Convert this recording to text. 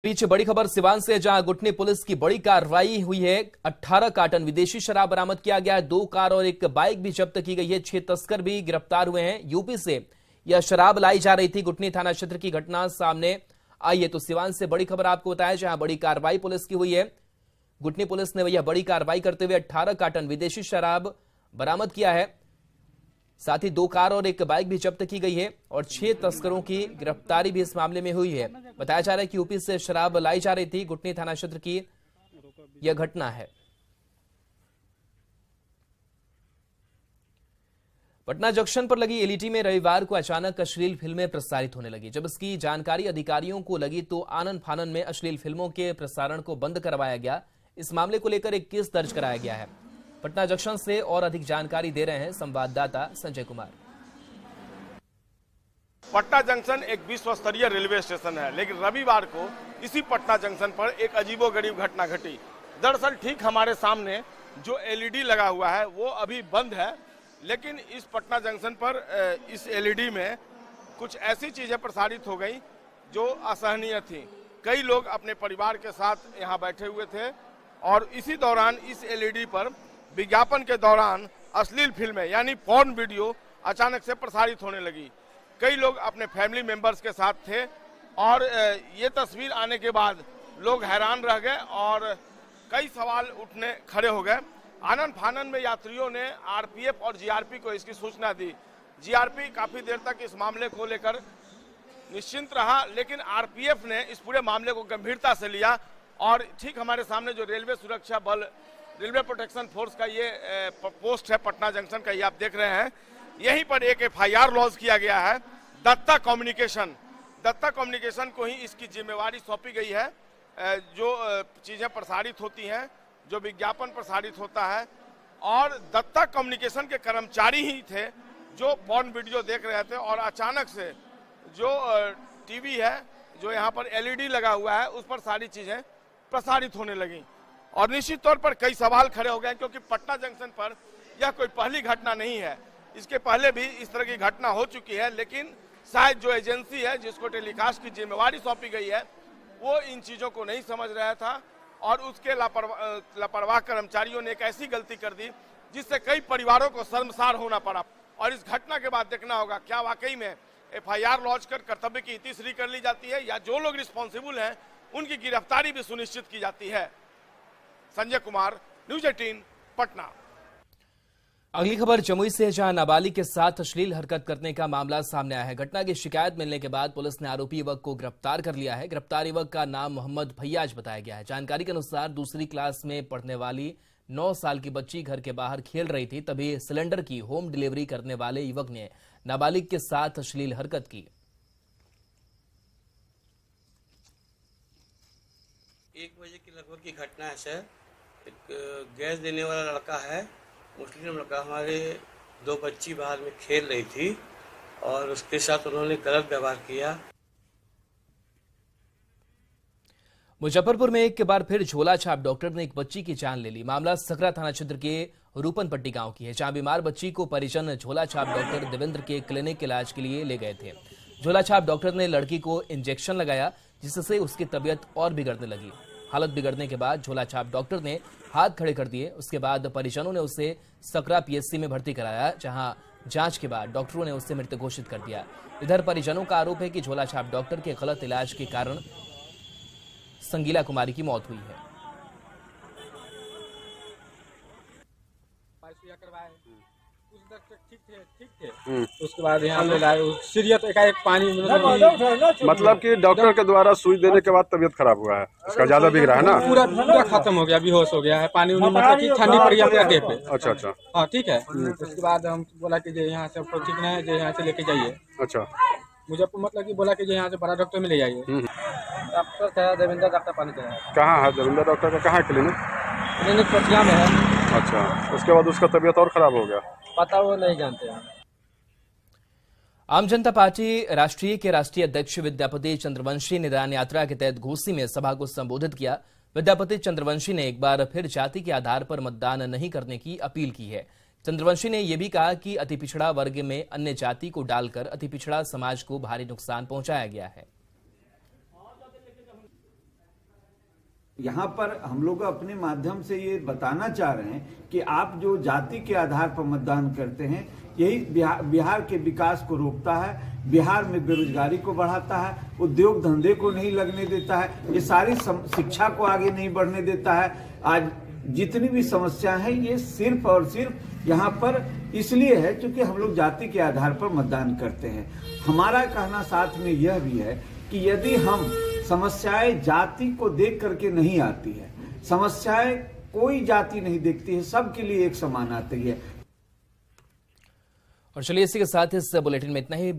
पीछे बड़ी खबर सिवान से, जहां गुटनी पुलिस की बड़ी कार्रवाई हुई है। 18 कार्टन विदेशी शराब बरामद किया गया है। 2 कार और 1 बाइक भी जब्त की गई है। 6 तस्कर भी गिरफ्तार हुए हैं। यूपी से यह शराब लाई जा रही थी। गुटनी थाना क्षेत्र की घटना सामने आई है। तो सिवान से बड़ी खबर आपको बताया, जहां बड़ी कार्रवाई पुलिस की हुई है। गुटनी पुलिस ने यह बड़ी कार्रवाई करते हुए 18 कार्टन विदेशी शराब बरामद किया है। साथ ही 2 कार और 1 बाइक भी जब्त की गई है और 6 तस्करों की गिरफ्तारी भी इस मामले में हुई है। बताया जा रहा है कि यूपी से शराब लाई जा रही थी। गुटनी थाना क्षेत्र की यह घटना है। पटना जंक्शन पर लगी एलईडी में रविवार को अचानक अश्लील फिल्में प्रसारित होने लगी। जब इसकी जानकारी अधिकारियों को लगी तो आनन फानन में अश्लील फिल्मों के प्रसारण को बंद करवाया गया। इस मामले को लेकर एक केस दर्ज कराया गया है। पटना जंक्शन से और अधिक जानकारी दे रहे हैं संवाददाता संजय कुमार। पटना जंक्शन एक विश्व स्तरीय रेलवे स्टेशन है, लेकिन रविवार को इसी पटना जंक्शन पर एक अजीबोगरीब घटना घटी। दरअसल ठीक हमारे सामने जो एलईडी लगा हुआ है वो अभी बंद है, लेकिन इस पटना जंक्शन पर इस एलईडी में कुछ ऐसी चीजें प्रसारित हो गई जो असहनीय थी। कई लोग अपने परिवार के साथ यहाँ बैठे हुए थे और इसी दौरान इस एलईडी पर विज्ञापन के दौरान अश्लील फिल्में यानी पॉर्न वीडियो अचानक से प्रसारित होने लगी। कई लोग अपने फैमिली मेंबर्स के साथ थे और ये तस्वीर आने के बाद लोग हैरान रह गए और कई सवाल उठने खड़े हो गए। आनन फानन में यात्रियों ने आरपीएफ और जीआरपी को इसकी सूचना दी। जीआरपी काफी देर तक इस मामले को लेकर निश्चिंत रहा, लेकिन आरपीएफ ने इस पूरे मामले को गंभीरता से लिया और ठीक हमारे सामने जो रेलवे सुरक्षा बल, रेलवे प्रोटेक्शन फोर्स का ये पोस्ट है पटना जंक्शन का, ये आप देख रहे हैं। यहीं पर एक एफआईआर लॉन्च किया गया है। दत्ता कम्युनिकेशन को ही इसकी जिम्मेवारी सौंपी गई है। जो चीजें प्रसारित होती हैं, जो विज्ञापन प्रसारित होता है, और दत्ता कम्युनिकेशन के कर्मचारी ही थे जो पॉर्न वीडियो देख रहे थे और अचानक से जो टीवी है, जो यहाँ पर एलईडी लगा हुआ है, उस पर सारी चीजें प्रसारित होने लगी और निश्चित तौर पर कई सवाल खड़े हो गए, क्योंकि पटना जंक्शन पर यह कोई पहली घटना नहीं है। इसके पहले भी इस तरह की घटना हो चुकी है, लेकिन शायद जो एजेंसी है जिसको टेलीकास्ट की जिम्मेवारी सौंपी गई है वो इन चीजों को नहीं समझ रहा था और उसके लापरवाह कर्मचारियों ने एक ऐसी गलती कर दी जिससे कई परिवारों को शर्मसार होना पड़ा। और इस घटना के बाद देखना होगा क्या वाकई में एफआईआर लॉन्च कर कर्तव्य की इतिश्री कर ली जाती है या जो लोग रिस्पॉन्सिबल हैं उनकी गिरफ्तारी भी सुनिश्चित की जाती है। संजय कुमार, न्यूज 18 पटना। अगली खबर जमुई से, जहां नाबालिग के साथ अश्लील हरकत करने का मामला सामने आया है। घटना की शिकायत मिलने के बाद पुलिस ने आरोपी युवक को गिरफ्तार कर लिया है। गिरफ्तार युवक का नाम मोहम्मद फैयाज बताया गया है। जानकारी के अनुसार दूसरी क्लास में पढ़ने वाली 9 साल की बच्ची घर के बाहर खेल रही थी, तभी सिलेंडर की होम डिलीवरी करने वाले युवक ने नाबालिग के साथ अश्लील हरकत की। 1 बजे की लगभग की घटना है सर। एक गैस देने वाला लड़का है, मुस्लिम लड़का, हमारे 2 बच्ची बाहर में खेल रही थी और उसके साथ उन्होंने गलत व्यवहार किया। मुजफ्फरपुर में एक बार फिर झोला छाप डॉक्टर ने एक बच्ची की जान ले ली। मामला सकरा थाना क्षेत्र के रूपनपट्टी गांव की है, जहां बीमार बच्ची को परिजन झोला छाप डॉक्टर देवेंद्र के क्लिनिक इलाज के लिए ले गए थे। झोला छाप डॉक्टर ने लड़की को इंजेक्शन लगाया, जिससे उसकी तबीयत और बिगड़ने लगी। हालत बिगड़ने के बाद झोला छाप डॉक्टर ने हाथ खड़े कर दिए। उसके बाद परिजनों ने उसे सकरा पीएचसी में भर्ती कराया, जहां जांच के बाद डॉक्टरों ने उसे मृत घोषित कर दिया। इधर परिजनों का आरोप है कि झोला छाप डॉक्टर के गलत इलाज के कारण संगीला कुमारी की मौत हुई है। ठीक थे। उसके बाद यहाँ ले लाए, सीरियस एकाएक पानी मतलब कि डॉक्टर के द्वारा सुई देने के बाद तबीयत खराब हुआ है, इसका ज्यादा बिगड़ा है ना, पूरा खत्म हो गया, बेहोश हो गया है। पानी उन्हें मतलब कि ठंडी पड़ गया पूरा देह पे। अच्छा। हाँ ठीक है। उसके बाद हम बोला कि यहाँ से तो ठीक नहीं है, जो यहाँ से लेके जाइए। अच्छा। मुजफ्फर मतलब कि बोला कि यहाँ से बड़ा डॉक्टर में ले जाइए। डॉक्टर था देवेंद्र डॉक्टर पानी का। कहाँ है देवेंद्र डॉक्टर का? कहाँ क्लिनिक? क्लिनिक पटिया में है। अच्छा, उसके बाद उसका तबीयत और खराब हो गया? पता वो नहीं जानते हैं। आम जनता पार्टी राष्ट्रीय के राष्ट्रीय अध्यक्ष विद्यापति चंद्रवंशी ने दान यात्रा के तहत घोसी में सभा को संबोधित किया। विद्यापति चंद्रवंशी ने एक बार फिर जाति के आधार पर मतदान नहीं करने की अपील की है। चंद्रवंशी ने यह भी कहा कि अति पिछड़ा वर्ग में अन्य जाति को डालकर अति पिछड़ा समाज को भारी नुकसान पहुंचाया गया है। यहाँ पर हम लोग अपने माध्यम से ये बताना चाह रहे हैं कि आप जो जाति के आधार पर मतदान करते हैं, यही बिहार के विकास को रोकता है, बिहार में बेरोजगारी को बढ़ाता है, उद्योग धंधे को नहीं लगने देता है, ये सारी शिक्षा को आगे नहीं बढ़ने देता है। आज जितनी भी समस्या है ये सिर्फ और सिर्फ यहाँ पर इसलिए है क्योंकि हम लोग जाति के आधार पर मतदान करते हैं। हमारा कहना साथ में यह भी है कि यदि हम समस्याएं जाति को देख करके नहीं आती है, समस्याएं कोई जाति नहीं देखती है, सबके लिए एक समान आती है। और चलिए इसी के साथ इस बुलेटिन में इतना ही।